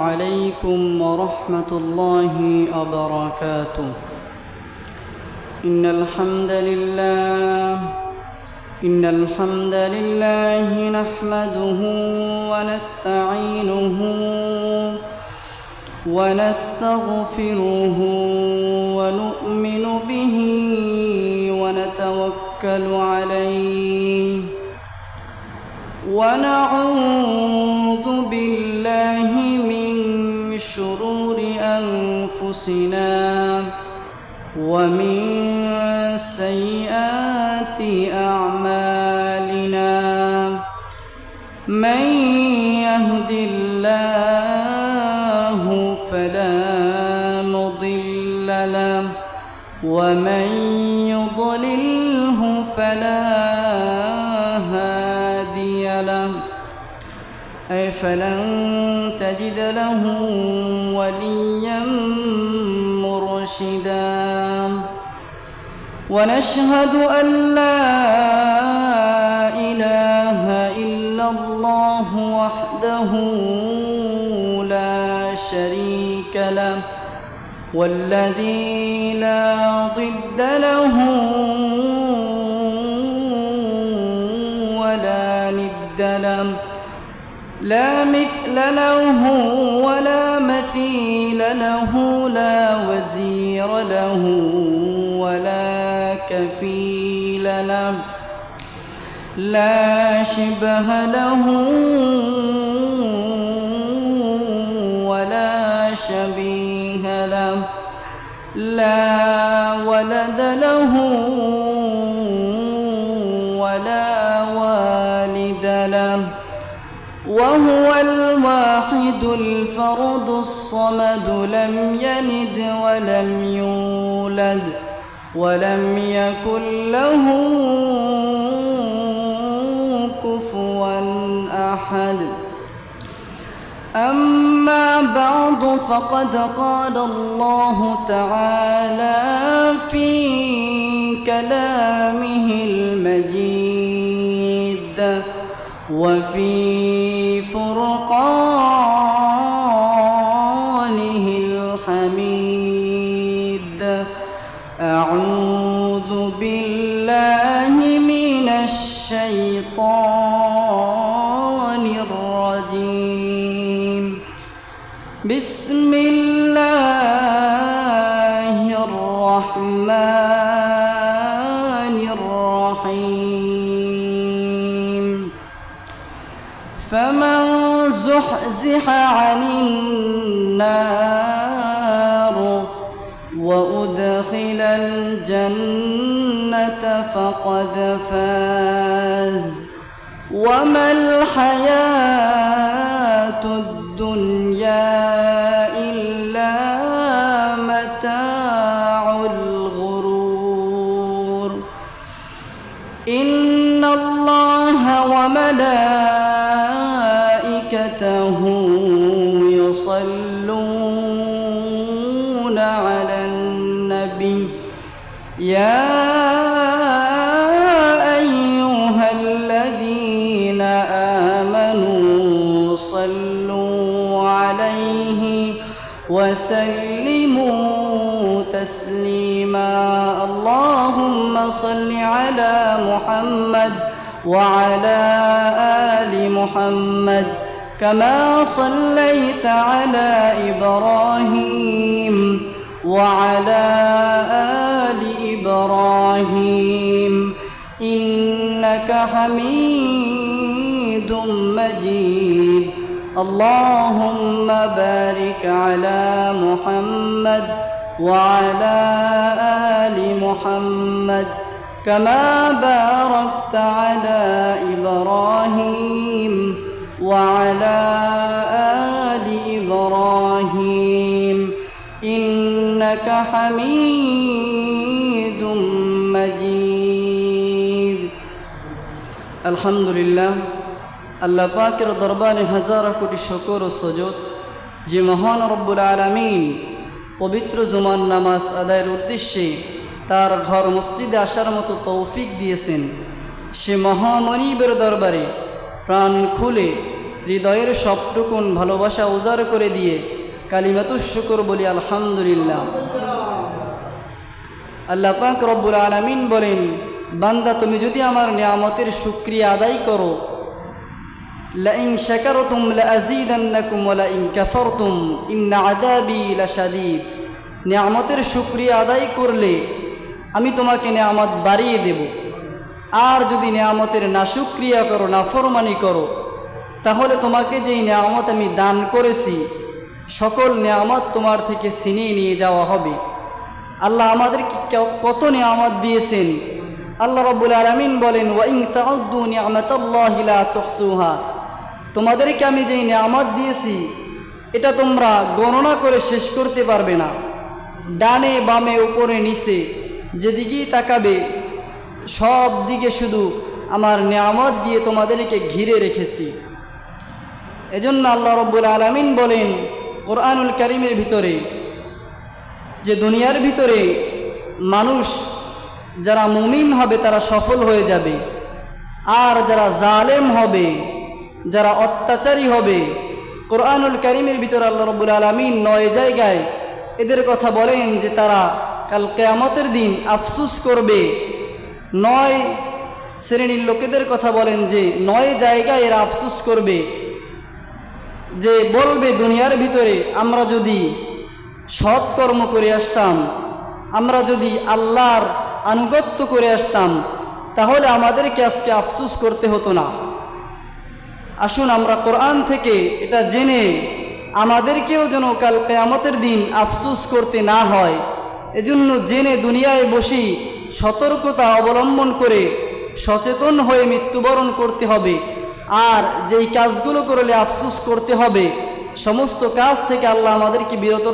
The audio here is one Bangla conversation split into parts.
عليكم ورحمة الله وبركاته. إن الحمد لله نحمده ونستعينه ونستغفره ونؤمن به ونتوكل عليه ونعوذ بالله من شرور أنفسنا ومن سيئات أعمالنا. من يهد الله فلا مضل له ومن يضلله فلا هادي له فلن تجد له وليا مرشدا. ونشهد أن لا إله إلا الله وحده لا شريك له والذي لا ضد له ولا ند له لا مثل له ولا مثيل له لا وزير له ولا كفيل له لا شبه له ولا شبيه له لا ولد له ولا والد له وهو الواحد الفرد الصمد لم يلد ولم يولد ولم يكن له كفوا أحد. أما بعد فقد قال الله تعالى في كلامه المجيد وفي فرقانه الحميد. أعوذ بالله من الشيطان الرجيم. بسم الله الرحمن الرحيم. فمن زحزح عن النار وأدخل الجنة فقد فاز وما الحياة الدنيا إلا متاع الغرور. إن الله وملائكته يصلون على النبي يا أيها الذين آمنوا صلوا عليه وسلموا تسليما. اللهم صل على محمد وعلى آل محمد كما صليت على إبراهيم وعلى آل إبراهيم إنك حميد مجيد. اللهم بارك على محمد وعلى آل محمد كما باركت على إبراهيم وعلى آل إبراهيم إنك حميد مجيد. الحمد لله. আল্লাহ পাকের দরবারে হাজার কোটি শুকর ও সুজুদ যে মহান রব্বুল আলামিন পবিত্র জুমার নামাজ আদায়ের উদ্দেশ্যে তার ঘর মসজিদে আসার মতো তৌফিক দিয়েছেন, সে মহামনিবের দরবারে প্রাণ খুলে হৃদয়ের সবটুকুন ভালোবাসা উজাড় করে দিয়ে কালিমাতুশ শুকর বলি আলহামদুলিল্লাহ। আল্লাহ পাক রব্বুল আলামিন বলেন, বান্দা তুমি যদি আমার নিয়ামতের শুকরিয়া আদায় করো, লাইন শাকারতুম লাযীদান্নাকুম ওয়া লাইন কাফারতুম ইন্না আযাবি লাশাদীদ। নিয়ামতের শুকরিয়া আদায় করলে আমি তোমাকে নিয়ামত বাড়িয়ে দেব, আর যদি নিয়ামতের নাশুকরিয়া করো, নাফরমানি করো, তাহলে তোমাকে যেই নিয়ামত আমি দান করেছি সকল নিয়ামত তোমার থেকে ছিনিয়ে নিয়ে যাওয়া হবে। আল্লাহ আমাদেরকে কত নিয়ামত দিয়েছেন। আল্লাহ রাব্বুল আলামিন বলেন, ওয়া ইন তাউদ্দু নি'মাতাল্লাহি লা তুহসুহা। তোমাদেরকে আমি যেই নিয়ামত দিয়েছি এটা তোমরা গণনা করে শেষ করতে পারবে না। ডানে বামে উপরে নিচে যেদিকেই তাকাবে সব দিকে শুধু আমার নিয়ামত দিয়ে তোমাদেরকে ঘিরে রেখেছি। এজন্য আল্লাহ রাব্বুল আলামিন বলেন কোরআনুল কারীমের ভিতরে যে দুনিয়ার ভিতরে মানুষ যারা মুমিন হবে তারা সফল হয়ে যাবে, আর যারা জালেম হবে, যারা অত্যাচারী হবে, কোরআনুল কারীমের ভিতরে আল্লাহ রাব্বুল আলামিন 9 জায়গায় এদের কথা বলেন যে তারা কাল কিয়ামতের দিন আফসোস করবে। 9 শ্রেণীর লোকেদের কথা বলেন যে 9 জায়গায় এরা আফসোস করবে, যে বলবে দুনিয়ার ভিতরে আমরা যদি সৎকর্ম করে আসতাম, আমরা যদি আল্লাহর আনুগত্য করে আসতাম, তাহলে আমাদেরকে আজকে আফসোস করতে হতো না। আসুন আমরা কোরআন থেকে এটা জেনে আমাদেরকেও যেন কাল কিয়ামতের দিন আফসোস করতে না হয়, এজন্য জেনে দুনিয়ায় বসি সতর্কতা অবলম্বন করে সচেতন হয়ে মৃত্যুবরণ করতে হবে। আর যেই কাজগুলো করলে আফসোস করতে হবে সমস্ত কাজ থেকে আল্লাহ আমাদেরকে বিরত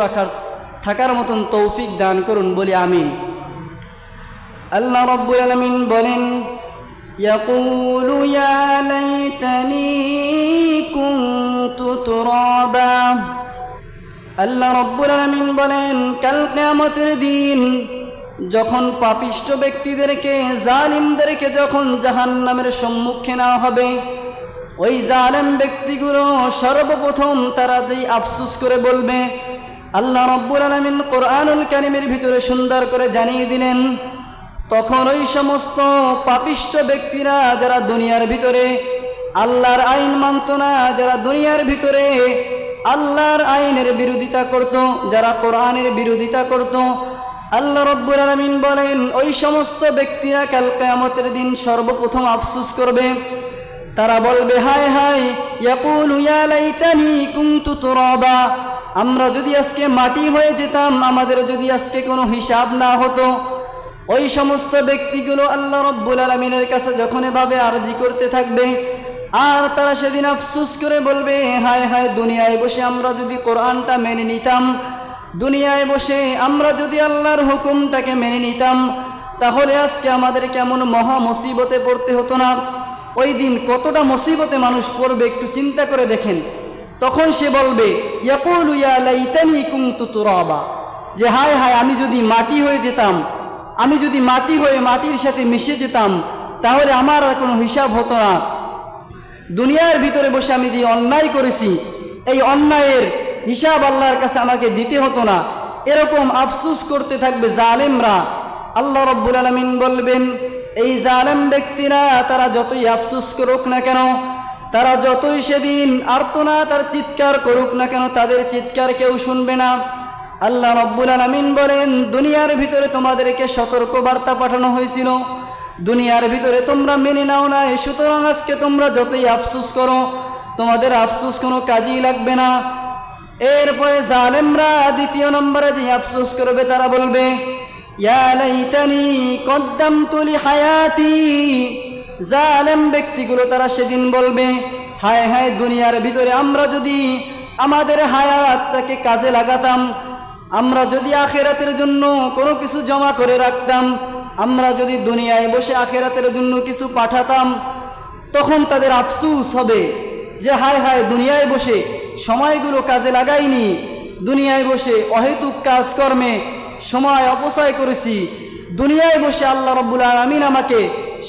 থাকার মতন তৌফিক দান করুন, বলি আমিন। আল্লাহ রাব্বুল আলামিন বলেন, ইয়াকুলু ইয়া লাইতানি কুনতু তুরাবা। আল্লাহ রাব্বুল আলামিন বলেন কাল কিয়ামতের দিন যখন পাপিষ্ঠ ব্যক্তিদেরকে, জালিমদেরকে যখন জাহান্নামের সম্মুখে নেওয়া হবে, ওই জালেম ব্যক্তিগুলো সর্বপ্রথম তারা যেই আফসোস করে বলবে, আল্লাহ রাব্বুল আলামিন কোরআনুল কারীমের ভিতরে সুন্দর করে জানিয়ে দিলেন, তখন ওই সমস্ত পাপিষ্ঠ ব্যক্তিরা যারা দুনিয়ার ভিতরে আল্লাহর আইন মানত না, যারা দুনিয়ার ভিতরে আল্লাহর আইনের বিরোধিতা করত, যারা কোরআনের বিরোধিতা করত, আল্লাহ রাব্বুল আলামিন বলেন ওই সমস্ত ব্যক্তিরা কাল কিয়ামতের দিন সর্বপ্রথম আফসোস করবে। তারা বলবে, হায় হায়, ইয়াকুলু ইয়া লাইতানি কুনতু তুরাবা। আমরা যদি আজকে মাটি হয়ে যেতাম, আমাদের যদি আজকে কোনো হিসাব না হতো। ওই সমস্ত ব্যক্তিগুলো আল্লাহ রাব্বুল আলামিনের কাছে যখন এভাবে আরজি করতে থাকবে, আর তারা সেদিন আফসোস করে বলবে, হায় হায়, দুনিয়ায় বসে আমরা যদি কোরআনটা মেনে নিতাম, দুনিয়ায় বসে আমরা যদি আল্লাহর হুকুমটাকে মেনে নিতাম, তাহলে আজকে আমাদের কেমন মহা মুসিবতে পড়তে হতো না। ওই দিন কতটা মুসিবতে মানুষ পড়বে একটু চিন্তা করে দেখেন। তখন সে বলবে, ইয়াকুলু ইয়া লাইতানি কুনতু তুরাবা, যে হায় হায়, আমি যদি মাটি হয়ে যেতাম, আমি যদি মাটি হয়ে মাটির সাথে মিশে যেতাম, তাহলে আমার আর কোনো হিসাব হতো না। দুনিয়ার ভিতরে বসে আমি যে অন্যায় করেছি, এই অন্যায়ের হিসাব আল্লাহর কাছে আমাকে দিতে হতো না। এরকম আফসোস করতে থাকবে জালেমরা। আল্লাহ রাব্বুল আলামিন বলবেন, এই জালেম ব্যক্তিরা তারা যতই আফসোস করুক না কেন, তারা যতই সেদিন আর্তনাদ আর চিৎকার করুক না কেন, তাদের চিৎকার কেউ শুনবে না। আল্লাহ রাব্বুল আলামিন বলেন, দুনিয়ার ভিতরে তোমাদেরকে সতর্ক বার্তা পাঠানো হয়েছিল, দুনিয়ার ভিতরে তোমরা মেনে নাও না, সুতরাং আজকে তোমরা যতই আফসোস করো তোমাদের আফসোস কোনো কাজেই লাগবে না। এরপরে জালেমরা দ্বিতীয় নম্বরে যে আফসোস করবে, তারা বলবে, ইয়া লাইতানি কদ্দামতু লিহায়াতি। জালেম ব্যক্তিগুলো তারা সেদিন বলবে, হায় হায়, দুনিয়ার ভিতরে আমরা যদি আমাদের হায়াতটাকে কাজে লাগাতাম, আমরা যদি আখিরাতের জন্য কোনো কিছু জমা করে রাখতাম, আমরা যদি দুনিয়ায় বসে আখিরাতের জন্য কিছু পাঠাতাম, তখন তাদের আফসোস হবে যে হায় হায়, দুনিয়ায় বসে সময়গুলো কাজে লাগাইনি, দুনিয়ায় বসে অহেতুক কাজকর্মে সময় অপচয় করেছি। দুনিয়ায় বসে আল্লাহ রাব্বুল আলামিন আমাকে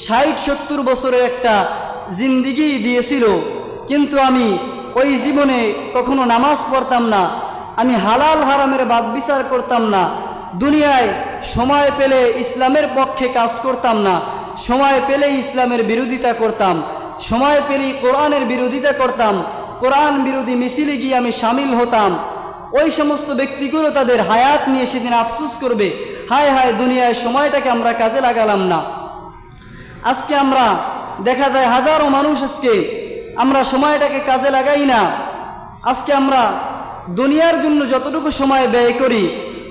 60-70 বছরের একটা জিন্দিগি দিয়েছিল, কিন্তু আমি ওই জীবনে কখনো নামাজ পড়তাম না, আমি হালাল হারামের বাদ বিচার করতাম না, দুনিয়ায় সময় পেলে ইসলামের পক্ষে কাজ করতাম না, সময় পেলে ইসলামের বিরোধিতা করতাম, সময় পেলেই কোরআনের বিরোধিতা করতাম, কোরআন বিরোধী মিছিলে গিয়ে আমি সামিল হতাম। ওই সমস্ত ব্যক্তিগুলো তাদের হায়াত নিয়ে সেদিন আফসোস করবে, হায় হায় দুনিয়ায় সময়টাকে আমরা কাজে লাগালাম না। আজকে আমরা দেখা যায় হাজারো মানুষ আজকে আমরা সময়টাকে কাজে লাগাই না। আজকে আমরা দুনিয়ার জন্য যতটুকু সময় ব্যয় করি,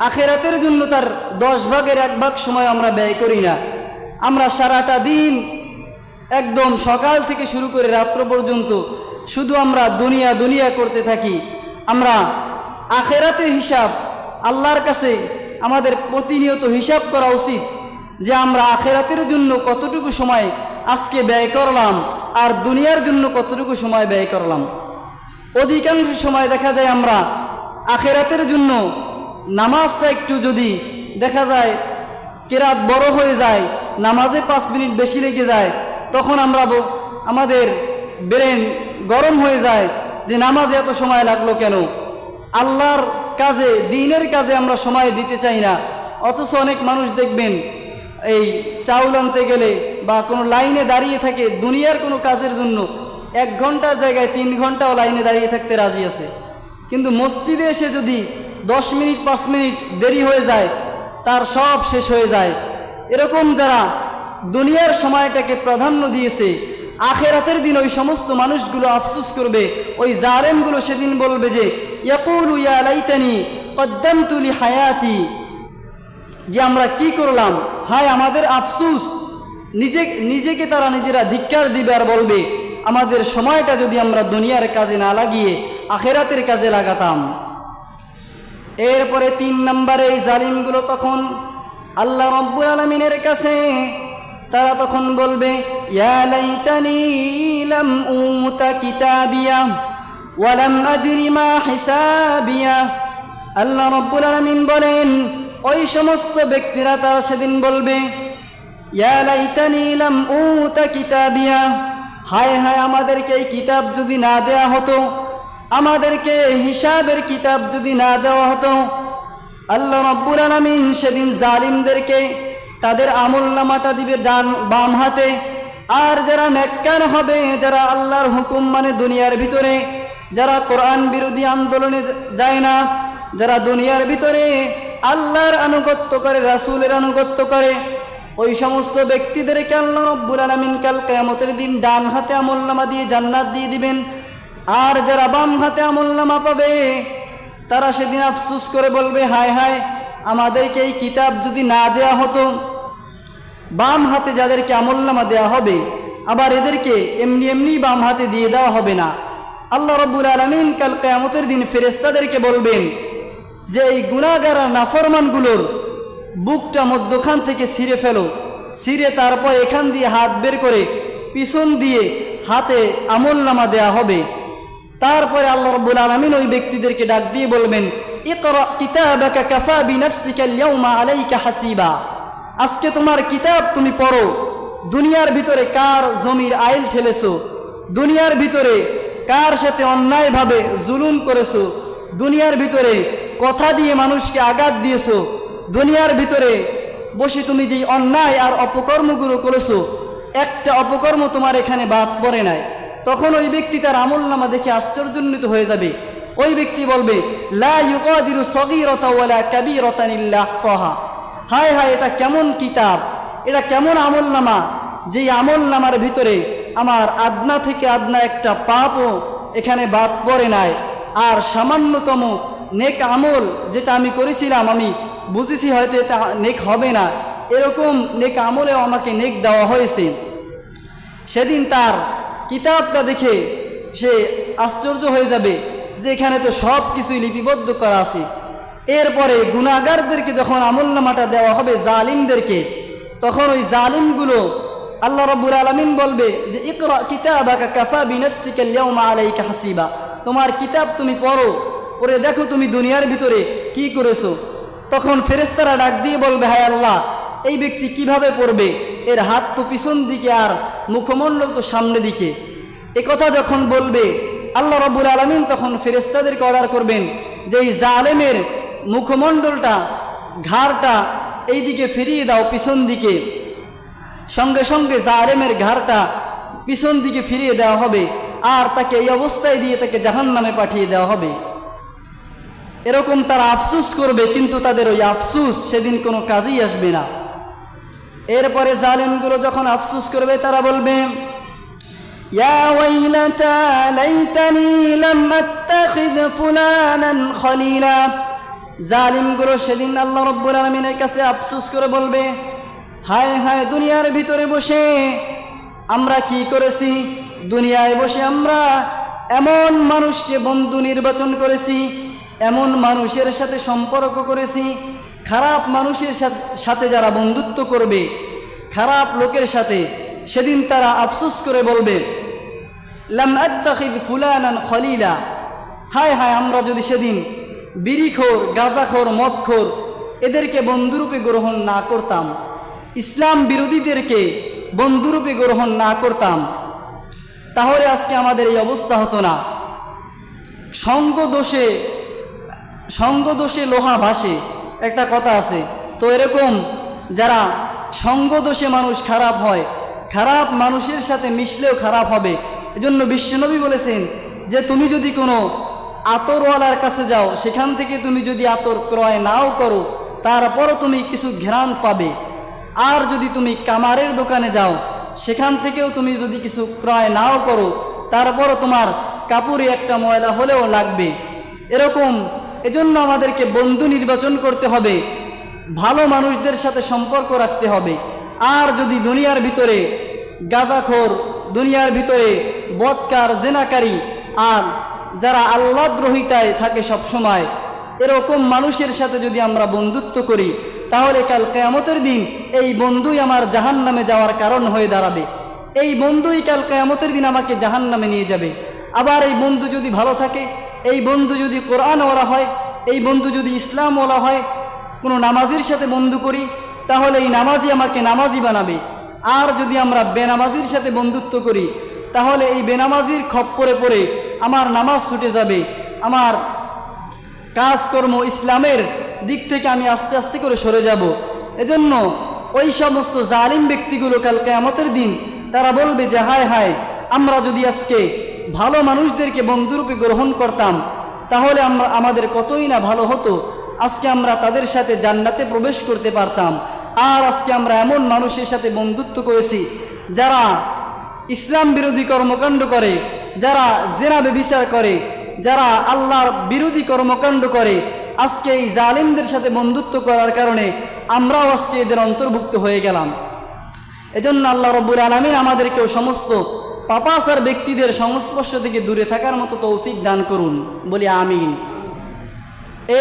আখেরাতের জন্য তার 10 ভাগের 1 ভাগ সময় আমরা ব্যয় করি না। আমরা সারাটা দিন একদম সকাল থেকে শুরু করে রাত্র পর্যন্ত শুধু আমরা দুনিয়া দুনিয়া করতে থাকি। আমরা আখেরাতের হিসাব আল্লাহর কাছে আমাদের প্রতিনিয়ত হিসাব করা উচিত যে আমরা আখেরাতের জন্য কতটুকু সময় আজকে ব্যয় করলাম আর দুনিয়ার জন্য কতটুকু সময় ব্যয় করলাম। অধিকাংশ সময় দেখা যায় আমরা আখেরাতের জন্য নামাজটা একটু যদি দেখা যায় কেরাত বড় হয়ে যায়, নামাজে 5 মিনিট বেশি লেগে যায়, তখন আমরা আমাদের ব্রেন গরম হয়ে যায় যে নামাজে এত সময় লাগলো কেন। আল্লাহর কাজে, দ্বীনের কাজে আমরা সময় দিতে চাই না। অথচ অনেক মানুষ দেখবেন এই চাউল আনতে গেলে বা কোনো লাইনে দাঁড়িয়ে থাকে দুনিয়ার কোনো কাজের জন্য, 1 ঘন্টার জায়গায় 3 ঘন্টাও লাইনে দাঁড়িয়ে থাকতে রাজি আছে। কিন্তু মসজিদে এসে যদি 10 মিনিট 5 মিনিট দেরি হয়ে যায় তার সব শেষ হয়ে যায়। এরকম যারা দুনিয়ার সময়টাকে প্রাধান্য দিয়েছে, আখেরাতের দিন ওই সমস্ত মানুষগুলো আফসোস করবে, ওই জালেমগুলো সেদিন বলবে যে ইয়াকুলু ইয়া লাইতানি কদ্দামতু লি হায়াতি, যে আমরা কি করলাম, হায় আমাদের আফসোস। নিজেকে তারা নিজেরা ধিক্কার দিবে আর বলবে আমাদের সময়টা যদি আমরা দুনিয়ার কাজে না লাগিয়ে আখেরাতের কাজে লাগাতাম। এরপরে 3 নম্বরে এই জালিমগুলো তখন আল্লাহ রাব্বুল আলামিনের কাছে তারা তখন বলবে ইয়া লাইতানি লাম উতা কিতাবিয়া ওয়া লাম আদরি মা হিসাবিয়া। আল্লাহ রাব্বুল আলামিন বলেন ওই সমস্ত ব্যক্তিরা তারা সেদিন বলবে ইয়া লাইতানি লাম উতা কিতাবিয়া, হায় হায় আমাদেরকে এই কিতাব যদি না দেয়া হতো, আমাদেরকে হিসাবের কিতাব যদি না দেওয়া হতো। আল্লাহ রাব্বুল আলামিন সেদিন জালিমদেরকে তাদের আমলনামাটা দিবে বাম হাতে, আর যারা নেককার হবে, যারা আল্লাহর হুকুম মানে দুনিয়ার ভিতরে, যারা কোরআন বিরোধী আন্দোলনে যায় না, যারা দুনিয়ার ভিতরে আল্লাহর আনুগত্য করে, রাসূলের আনুগত্য করে, ওই সমস্ত ব্যক্তিদেরকে আল্লাহ রাব্বুল আলামিন কাল কিয়ামতের দিন ডান হাতে আমলনামা দিয়ে জান্নাত দিয়ে দিবেন। আর যারা বাম হাতে আমলনামা পাবে তারা সেদিন আফসোস করে বলবে হায় হায় আমাদেরকে এই কিতাব যদি না দেয়া হতো। বাম হাতে যাদেরকে আমলনামা দেয়া হবে আবার এদেরকে এমনি এমনি বাম হাতে দিয়ে দেওয়া হবে না। আল্লাহ রাব্বুল আলামিন কাল কিয়ামতের দিন ফেরেশতাদেরকে বলবেন যে এই গুনাহগার নাফরমানগুলোর বুকটা মধ্যখান থেকে ছিঁড়ে ফেলো, ছিঁড়ে তারপর এখান দিয়ে হাত বের করে পিছন দিয়ে হাতে আমলনামা দেয়া হবে। তারপরে আল্লাহ রাব্বুল আলামিন ওই ব্যক্তিদেরকে ডাক দিয়ে বলবেন ইকরা কিতাবাকা কাফা বিনাফসিকা আল-ইয়াওমা আলাইকা হাসিবা, আজকে তোমার কিতাব তুমি পড়ো। দুনিয়ার ভিতরে কার জমির আইল ঠেলেছো, দুনিয়ার ভিতরে কার সাথে অন্যায়ভাবে জুলুম করেছো, দুনিয়ার ভিতরে কথা দিয়ে মানুষকে আঘাত দিয়েছো, দুনিয়ার ভিতরে বসে তুমি যে অন্যায় আর অপকর্মগুলো করেছো, একটা অপকর্ম তোমার এখানে বাদ পড়ে নাই। তখন ওই ব্যক্তি তার আমলনামা দেখে আশ্চর্যান্বিত হয়ে যাবে। ওই ব্যক্তি বলবে লা ইউগাদিরু সগীরাতান ওয়ালা কাবীরাতান ইল্লা আহসাহা, হায় হায় এটা কেমন কিতাব, এটা কেমন আমলনামা, যেই আমলনামার ভিতরে আমার আদনা থেকে আদনা একটা পাপও এখানে বাদ পড়ে নাই। আর সামান্যতম নেক আমল যেটা আমি করেছিলাম, আমি বুঝেছি হয়তো এটা নেক হবে না, এরকম নেক আমলেও আমাকে নেক দেওয়া হয়েছে। সেদিন তার কিতাবটা দেখে সে আশ্চর্য হয়ে যাবে যে এখানে তো সব কিছুই লিপিবদ্ধ করা আছে। এরপরে গুনাহগারদেরকে যখন আমলনামাটা দেওয়া হবে জালিমদেরকে, তখন ওই জালিমগুলো আল্লাহ রাব্বুল আলামিন বলবে যে ইকরা কিতাবাকা কাফা বিনাফসিকা আল-ইয়াওমা আলাইকা হাসিবা, তোমার কিতাব তুমি পড়ো, পড়ে দেখো তুমি দুনিয়ার ভিতরে কি করেছো। তখন ফেরেশতারা ডাক দিয়ে বলবে হায় আল্লাহ এই ব্যক্তি কিভাবে পড়বে, এর হাত তো পিছন দিকে আর মুখমণ্ডল তো সামনে দিকে। এ কথা যখন বলবে আল্লাহ রাব্বুল আলামিন তখন ফেরেশতাদেরকে অর্ডার করবেন যে এই জালেমের মুখমণ্ডলটা, ঘাড়টা এই দিকে ফিরিয়ে দাও, পিছন দিকে। সঙ্গে সঙ্গে জালেমের ঘাড়টা পিছন দিকে ফিরিয়ে দেওয়া হবে, আর তাকে এই অবস্থায় দিয়ে তাকে জাহান্নামে পাঠিয়ে দেওয়া হবে। এরকম তারা আফসুস করবে, কিন্তু তাদের ওই আফসুস সেদিন কোনো কাজেই আসবে না। এরপরে জালেমগুলো যখন আফসুস করবে, তারা বলবে, ইয়া ওয়াইলাতা লাইতানি লাম আত্তাখিদ ফুলানান খলিলা। জালিমগুলো সেদিন আল্লাহ রাব্বুল আলামিনের কাছে আফসোস করে বলবে, হায় হায়, দুনিয়ার ভিতরে বসে আমরা কি করেছি? দুনিয়ায় বসে আমরা এমন মানুষকে বন্ধু নির্বাচন করেছি, এমন মানুষের সাথে সম্পর্ক করেছি, খারাপ মানুষের সাথে যারা বন্ধুত্ব করবে, খারাপ লোকের সাথে, সেদিন তারা আফসোস করে বলবে, লাম আত্তাখিদ ফুলানান খলিলা। হায় হায়, আমরা যদি সেদিন বিড়িখোর, গাঁজাখোর, মদখোর এদেরকে বন্ধুরূপে গ্রহণ না করতাম, ইসলাম বিরোধীদেরকে বন্ধুরূপে গ্রহণ না করতাম, তাহলে আজকে আমাদের এই অবস্থা হতো না। সঙ্গ দোষে লোহা ভাসে, একটা কথা আছে। তো এরকম যারা সঙ্গ দোষে মানুষ খারাপ হয়, খারাপ মানুষের সাথে মিশলেও খারাপ হবে। এজন্য বিশ্বনবী বলেছেন যে তুমি যদি কোনো আতরওয়ালার কাছে যাও, সেখান থেকে তুমি যদি আতর ক্রয় নাও করো, তারপরও তুমি কিছু ঘ্রাণ পাবে। আর যদি তুমি কামারের দোকানে যাও, সেখান থেকেও তুমি যদি কিছু ক্রয় নাও করো, তারপরও তোমার কাপড়ে একটা ময়লা হলেও লাগবে। এরকম এজন্য আমাদেরকে বন্ধু নির্বাচন করতে হবে, ভালো মানুষদের সাথে সম্পর্ক রাখতে হবে। আর যদি দুনিয়ার ভিতরে গাঁজাখোর, দুনিয়ার ভিতরে বদকার, জেনাকারী, আর যারা আল্লাহদ্রোহিতায় থাকে সবসময়, এরকম মানুষের সাথে যদি আমরা বন্ধুত্ব করি, তাহলে কাল কিয়ামতের দিন এই বন্ধুই আমার জাহান্নামে যাওয়ার কারণ হয়ে দাঁড়াবে। এই বন্ধুই কাল কিয়ামতের দিন আমাকে জাহান্নামে নিয়ে যাবে। আবার এই বন্ধু যদি ভালো থাকে, এই বন্ধু যদি কোরআনওয়ালা হয়, এই বন্ধু যদি ইসলামওয়ালা হয়, কোনো নামাজির সাথে বন্ধু করি, তাহলে এই নামাজি আমাকে নামাজি বানাবে। আর যদি আমরা বেনামাজির সাথে বন্ধুত্ব করি, তাহলে এই বেনামাজির খপ্পরে পড়ে আমার নামাজ ছুটে যাবে, আমার কাজকর্ম ইসলামের দিক থেকে আমি আস্তে আস্তে করে সরে যাব। এজন্য ওই সমস্ত জালিম ব্যক্তিগুলো কাল কিয়ামতের দিন তারা বলবে যে হায় হায়, আমরা যদি আজকে ভালো মানুষদেরকে বন্ধুরূপে গ্রহণ করতাম, তাহলে আমাদের কতই না ভালো হতো। আজকে আমরা তাদের সাথে জান্নাতে প্রবেশ করতে পারতাম। আর আজকে আমরা এমন মানুষের সাথে বন্ধুত্ব করেছি যারা ইসলাম বিরোধী কর্মকাণ্ড করে, যারা জেনা ব্যভিচার করে, যারা আল্লাহর বিরোধী কর্মকাণ্ড করে। আজকে এই জালিমদের সাথে বন্ধুত্ব করার কারণে আমরাও আজকে এদের অন্তর্ভুক্ত হয়ে গেলাম। এজন্য আল্লাহ রাব্বুল আলামিন আমাদেরকেও সমস্ত পাপাচার ব্যক্তিদের সংস্পর্শ থেকে দূরে থাকার মতো তৌফিক দান করুন, বলি আমিন।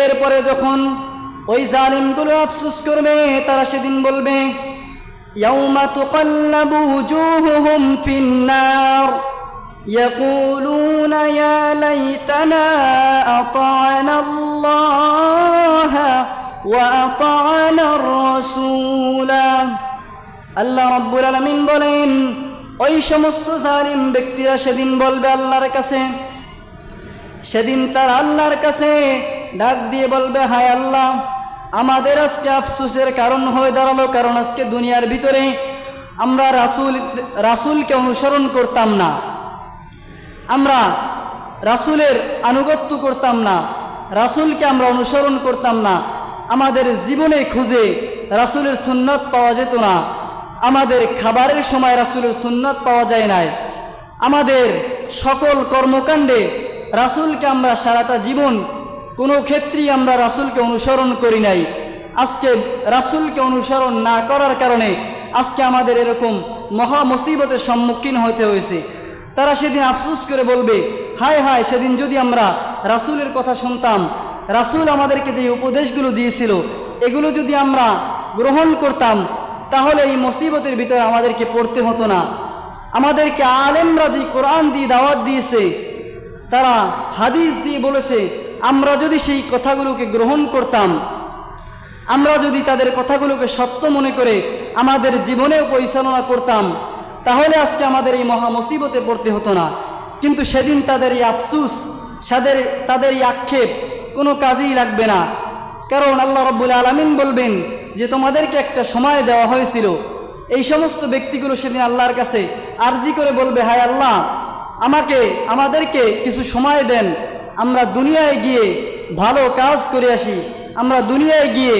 এরপরে যখন ওই জালিমগুলো আফসোস করবে, তারা সেদিন বলবে, ইয়াউমা তুকাল্লাবু ওজুহুহুম ফিন্নার ইয়াকুলুনা ইয়া লাইতানা আতা'না আল্লাহ ওয়া আতা'না আর-রাসূলা। আল্লাহ রাব্বুল আলামিন বলেন, ওই সমস্ত জালিম ব্যক্তিরা সেদিন বলবে আল্লাহর কাছে, সেদিন তারা আল্লাহর কাছে ডাক দিয়ে বলবে, হায় আল্লাহ, আমাদের আজকে আফসোসের কারণ হয়ে দাঁড়ালো, কারণ আজকে দুনিয়ার ভিতরে আমরা রাসূলকে অনুসরণ করতাম না, আমরা রাসূলের আনুগত্য করতাম না, রাসূলকে আমরা অনুসরণ করতাম না। আমাদের জীবনে খুঁজে রাসূলের সুন্নাত পাওয়া যেত না, আমাদের খাবারের সময় রাসূলের সুন্নাত পাওয়া যায় নাই, আমাদের সকল কর্মকাণ্ডে রাসূলকে আমরা সারাটা জীবন কোনো ক্ষেত্রেই আমরা রাসূলকে অনুসরণ করি নাই। আজকে রাসূলকে অনুসরণ না করার কারণে আজকে আমাদের এরকম মহা মুসিবতের সম্মুখীন হতে হয়েছে। তারা সেদিন আফসোস করে বলবে, হায় হায়, সেদিন যদি আমরা রাসূলের কথা শুনতাম, রাসূল আমাদেরকে যে উপদেশগুলো দিয়েছিল এগুলো যদি আমরা গ্রহণ করতাম, তাহলে এই মুসিবতের ভিতরে আমাদেরকে পড়তে হতো না। আমাদেরকে আলেমরা যে কোরআন দিয়ে দাওয়াত দিয়েছে, তারা হাদিস দিয়ে বলেছে, আমরা যদি সেই কথাগুলোকে গ্রহণ করতাম, আমরা যদি তাদের কথাগুলোকে সত্য মনে করে আমাদের জীবনেও পরিচালনা করতাম, তাহলে আজকে আমাদের এই মহা মুসিবতে পড়তে হতো না। কিন্তু সেদিন তাদের এই আফসুস, তাদের এই আক্ষেপ কোনো কাজেই লাগবে না। কারণ আল্লাহ রাব্বুল আলামিন বলবেন যে তোমাদেরকে একটা সময় দেওয়া হয়েছিল। এই সমস্ত ব্যক্তিগুলো সেদিন আল্লাহর কাছে আরজি করে বলবে, হায় আল্লাহ, আমাদেরকে কিছু সময় দেন, আমরা দুনিয়ায় গিয়ে ভালো কাজ করে আসি, আমরা দুনিয়ায় গিয়ে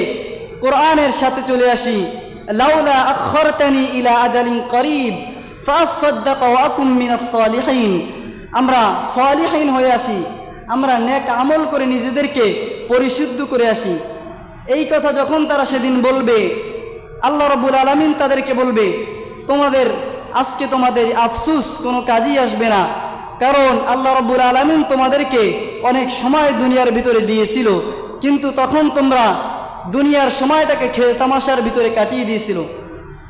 কোরআনের সাথে চলে আসি। লাউলা আখরতানি ইলা আজালিন করিব ফাসাদদাক ওয়া আকুম মিনাস সালিহিন, আমরা সালিহিন হয়ে আসি, আমরা নেক আমল করে নিজেদেরকে পরিশুদ্ধ করে আসি। এই কথা যখন তারা সেদিন বলবে, আল্লাহ রাব্বুল আলামিন তাদেরকে বলবে, আজকে তোমাদের আফসুস কোনো কাজই আসবে না। কারণ আল্লাহ রাব্বুল আলামিন তোমাদেরকে অনেক সময় দুনিয়ার ভিতরে দিয়েছিল, কিন্তু তখন তোমরা দুনিয়ার সময়টাকে খেল তামাশার ভিতরে কাটিয়ে দিয়েছিল।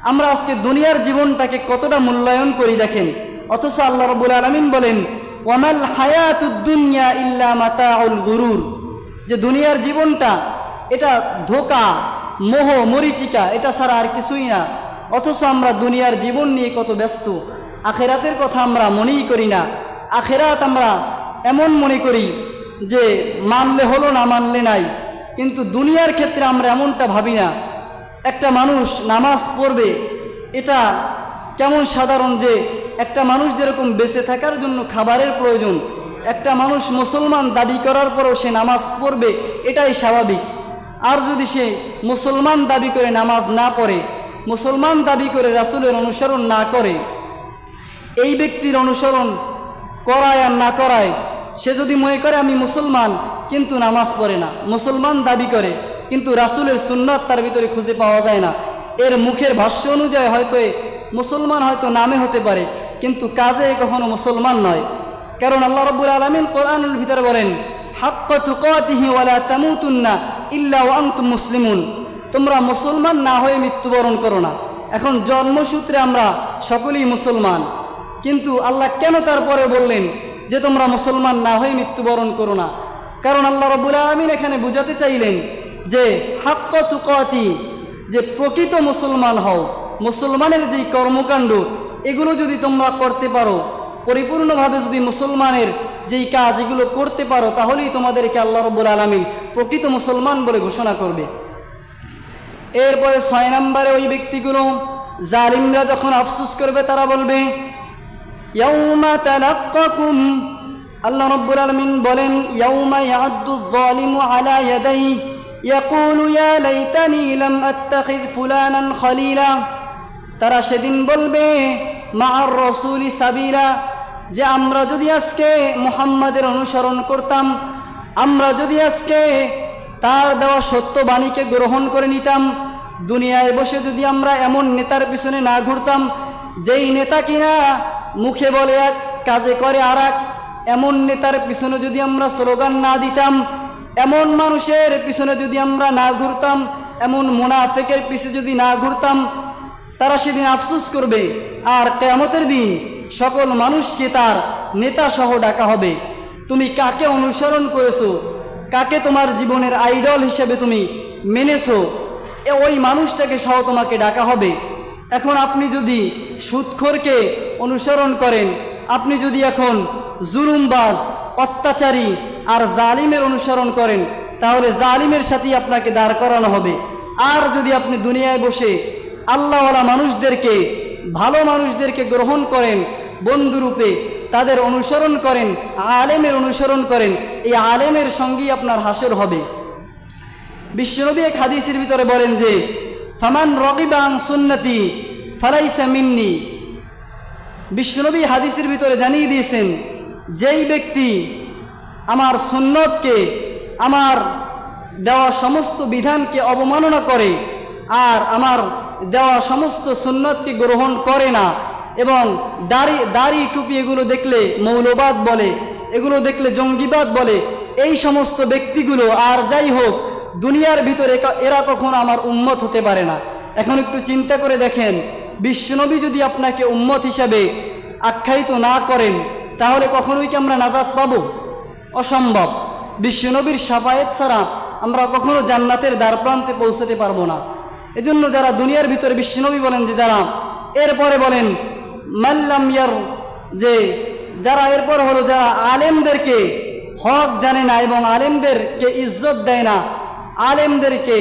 আমরা আজকে দুনিয়ার জীবনটাকে কতটা মূল্যায়ন করি দেখেন, অথচ আল্লাহ রাব্বুল আলামিন বলেন, ওয়ামাল হায়াতুদ দুনিয়া ইল্লা মাতাউল গুরুর, যে দুনিয়ার জীবনটা এটা ধোঁকা, মোহ, মরিচিকা, এটা ছাড়া আর কিছুই না। অথচ আমরা দুনিয়ার জীবন নিয়ে কত ব্যস্ত, আখেরাতের কথা আমরা মনেই করি না। আখেরাত আমরা এমন মনে করি যে মানলে হলো, না মানলে নাই, কিন্তু দুনিয়ার ক্ষেত্রে আমরা এমনটা ভাবি না। একটা মানুষ নামাজ পড়বে, এটা কেমন সাধারণ যে একটা মানুষ যেরকম বেঁচে থাকার জন্য খাবারের প্রয়োজন, একটা মানুষ মুসলমান দাবি করার পরও সে নামাজ পড়বে, এটাই স্বাভাবিক। আর যদি সে মুসলমান দাবি করে নামাজ না পড়ে, মুসলমান দাবি করে রাসূলের অনুসরণ না করে, এই ব্যক্তির অনুসরণ করায় আর না করায়, সে যদি মনে করে আমি মুসলমান কিন্তু নামাজ পড়ে না, মুসলমান দাবি করে কিন্তু রাসূলের সুন্নাত তার ভিতরে খুঁজে পাওয়া যায় না, এর মুখের ভাষ্য অনুযায়ী হয়তো মুসলমান হয়তো নামে হতে পারে কিন্তু কাজে কখনো মুসলমান নয়। কারণ আল্লাহ রাব্বুল আলামিন কোরআনের ভিতরে বলেন, হাক্কা তুকাতিহি ওয়ালা তামুতুন্না ইল্লা ওয়া আনতুম মুসলিমুন, তোমরা মুসলমান না হয়ে মৃত্যুবরণ করো না। এখন জন্মসূত্রে আমরা সকলেই মুসলমান, কিন্তু আল্লাহ কেন তারপরে বললেন যে তোমরা মুসলমান না হয়ে মৃত্যুবরণ করো না? কারণ আল্লাহ রাব্বুল আলামিন এখানে বুঝাতে চাইলেন যে হাক্কা তুকাতি, যে প্রকৃত মুসলমান হও, মুসলমানের যেই কর্মকাণ্ড এগুলো যদি তোমরা করতে পারো, পরিপূর্ণভাবে যদি মুসলমানের যেই কাজ এগুলো করতে পারো, তাহলেই তোমাদেরকে আল্লাহ রাব্বুল আলামিন প্রকৃত মুসলমান বলে ঘোষণা করবে। এরপরে 6 নম্বরে ওই ব্যক্তিগুলো জালিমরা যখন আফসোস করবে, তারা বলবে, ইয়াউমা তালাক্কাকুম, আল্লাহ রাব্বুল আলামিন বলেন, ইয়াউমা ইয়াদ্দুয যালিমু আলা ইয়াদাই ইয়াকুলু ইয়া লাইতানি লাম আত্তাখিয ফুলানান খলিলা, তারা সেদিন বলবে মা'আর রাসূলি সাবিলা, যে আমরা যদি আজকে মুহাম্মাদের অনুসরণ করতাম, আমরা যদি আজকে তার দেওয়া সত্য বাণীকে গ্রহণ করে নিতাম, দুনিয়ায় বসে যদি আমরা এমন নেতার পিছনে না ঘুরতাম যেই নেতা কিনা মুখে বলে এক কাজে করে আর এক, এমন নেতার পিছনে যদি আমরা স্লোগান না দিতাম, এমন মানুষের পিছনে যদি আমরা না ঘুরতাম, এমন মুনাফিকের পিছনে যদি না ঘুরতাম, তারা সেদিন আফসোস করবে। আর কিয়ামতের দিন সকল মানুষকে তার নেতা সহ ডাকা হবে। তুমি কাকে অনুসরণ করেছো, কাকে তোমার জীবনের আইডল হিসেবে তুমি মেনেছো, ওই মানুষটাকে সহ তোমাকে ডাকা হবে। এখন আপনি যদি সুদখোরকে অনুসরণ করেন, আপনি যদি এখন জুলুমবাজ, অত্যাচারী আর জালিমের অনুসরণ করেন, তাহলে জালিমের সাথেই আপনাকে দাঁড় করানো হবে। আর যদি আপনি দুনিয়ায় বসে আল্লাহওয়ালা মানুষদেরকে, ভালো মানুষদেরকে গ্রহণ করেন বন্ধুরূপে, তাদের অনুসরণ করেন, আলেমের অনুসরণ করেন, এই আলেমের সঙ্গেই আপনার হাসর হবে। বিশ্বনবী এক হাদিসের ভিতরে বলেন যে ফামান রাগিবা আন সুন্নতি ফালাইসা মিন্নি, বিশ্বনবী হাদিসের ভিতরে জানিয়ে দিয়েছেন, যেই ব্যক্তি আমার সুন্নতকে, আমার দেওয়া সমস্ত বিধানকে অবমাননা করে আর আমার দেওয়া সমস্ত সুন্নতকে গ্রহণ করে না, এবং দাড়ি টুপি এগুলো দেখলে মৌলবাদ বলে, এগুলো দেখলে জঙ্গিবাদ বলে, এই সমস্ত ব্যক্তিগুলো আর যাই হোক দুনিয়ার ভিতরে এরা কখনো আমার উম্মত হতে পারে না। এখন একটু চিন্তা করে দেখেন, বিশ্বনবী যদি আপনাকে উম্মত হিসাবে আখ্যায়িত না করেন, তাহলে কখনোই কি আমরা নাজাত পাবো? অসম্ভব। বিশ্বনবীর শাফায়েত ছাড়া আমরা কখনো জান্নাতের দ্বারপ্রান্তে পৌঁছাতে পারবো না। এজন্য যারা দুনিয়ার ভিতরে, বিশ্বনবী বলেন যে যারা, এরপরে বলেন মাল্লাম ইয়ার, যে যারা এরপর হলো যারা আলেমদেরকে হক জানে না এবং আলেমদেরকে ইজ্জত দেয় না, আলেমদেরকে,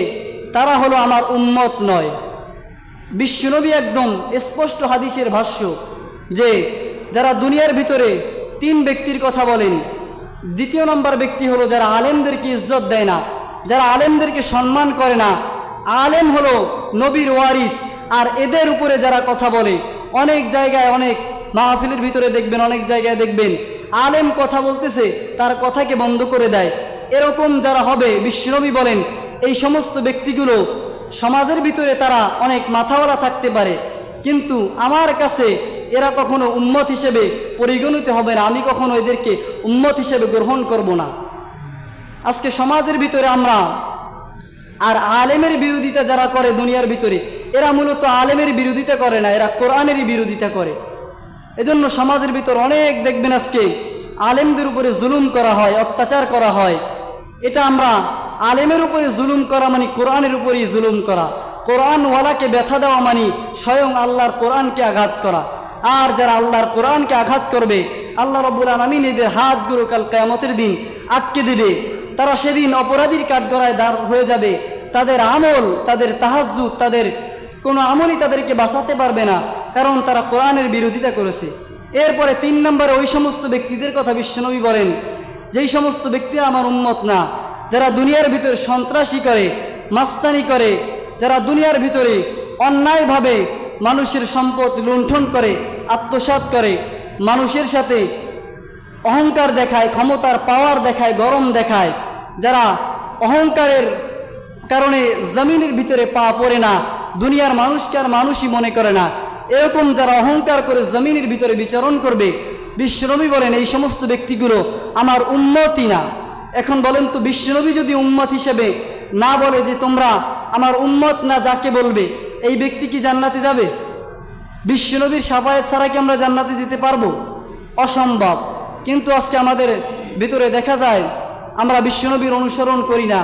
তারা হলো আমার উম্মত নয়। বিশ্বনবী একদম স্পষ্ট হাদিসের ভাষ্য যে যারা দুনিয়ার ভিতরে তিন ব্যক্তির কথা বলেন, দ্বিতীয় নম্বর ব্যক্তি হলো যারা আলেমদেরকে ইজ্জত দেয় না, যারা আলেমদেরকে সম্মান করে না। আলেম হলো নবীর ওয়ারিস, আর এদের উপরে যারা কথা বলে, অনেক জায়গায় অনেক মাহফিলের ভিতরে দেখবেন, অনেক জায়গায় দেখবেন আলেম কথা বলতেছে, তার কথাকে বন্ধ করে দেয়। এরকম যারা হবে, বিশ্বনবী বলেন এই সমস্ত ব্যক্তিগুলো সমাজের ভিতরে তারা অনেক মাথাওয়ালা থাকতে পারে, কিন্তু আমার কাছে এরা কখনো উম্মত হিসেবে পরিগণিত হবে না, আমি কখনো এদেরকে উম্মত হিসেবে গ্রহণ করব না। আজকে সমাজের ভিতরে আমরা আর আলেমের বিরোধিতা যারা করে দুনিয়ার ভিতরে, এরা মূলত আলেমের বিরোধিতা করে না, এরা কোরআনেরই বিরোধিতা করে। এজন্য সমাজের ভিতর অনেক দেখবেন আজকে আলেমদের উপরে জুলুম করা হয়, অত্যাচার করা হয়। এটা আমরা আলেমের উপরে জুলুম করা মানে কোরআনের উপরেই জুলুম করা, কোরআনওয়ালাকে ব্যথা দেওয়া মানে স্বয়ং আল্লাহর কোরআনকে আঘাত করা। আর যারা আল্লাহর কোরআনকে আঘাত করবে, আল্লাহ রাব্বুল আলামিন এদের হাতগুলো কাল কিয়ামতের দিন আটকে দেবে। তারা সেদিন অপরাধীর কাঠগড়ায় দাঁড় হয়ে যাবে। তাদের আমল, তাদের তাহাজ্জুদ, তাদের কোনো আমলই তাদেরকে বাঁচাতে পারবে না, কারণ তারা কোরআনের বিরোধিতা করেছে। এরপরে 3 নম্বরে ওই সমস্ত ব্যক্তিদের কথা বিশ্বনবী বলেন যেই সমস্ত ব্যক্তিরা আমার উম্মত না, যারা দুনিয়ার ভিতরে সন্ত্রাসী করে, মাস্তানি করে, যারা দুনিয়ার ভিতরে অন্যায়ভাবে মানুষের সম্পদ লুণ্ঠন করে, আত্মসাৎ করে, মানুষের সাথে অহংকার দেখায়, ক্ষমতার পাওয়ার দেখায়, গরম দেখায়, যারা অহংকারের কারণে জমিনের ভিতরে পা পড়ে না, দুনিয়ার মানুষকে আর মানুষই মনে করে না, এরকম যারা অহংকার করে জমিনের ভিতরে বিচরণ করবে, বিশ্বনবী বলেন এই সমস্ত ব্যক্তিগুলো আমার উম্মতই না। এখন বলেন তো, বিশ্বনবী যদি উম্মত হিসেবে না বলে যে তোমরা আমার উম্মত না, যাকে বলবে এই ব্যক্তি কি জান্নাতে যাবে? বিশ্বনবীর শাফায়াত ছাড়া কি আমরা জান্নাতে যেতে পারবো? অসম্ভব। কিন্তু আজকে আমাদের ভিতরে দেখা যায় আমরা বিশ্বনবীর অনুসরণ করি না,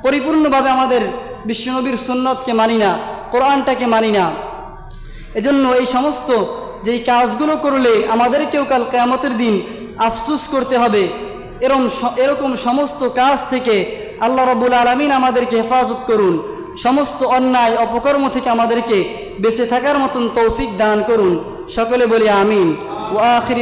পরিপূর্ণভাবে আমাদের বিশ্বনবীর সুন্নতকে মানি না, কোরআনটাকে মানি না। এজন্য এই সমস্ত যেই কাজগুলো করলে আমাদেরকেও কাল কিয়ামতের দিন আফসোস করতে হবে, এরকম সমস্ত কাজ থেকে আল্লাহ রাব্বুল আলামিন আমাদেরকে হেফাজত করুন। সমস্ত অন্যায় অপকর্ম থেকে আমাদেরকে বেঁচে থাকার মতন তৌফিক দান করুন। সকলে বলি আমিন। ওয়া আখির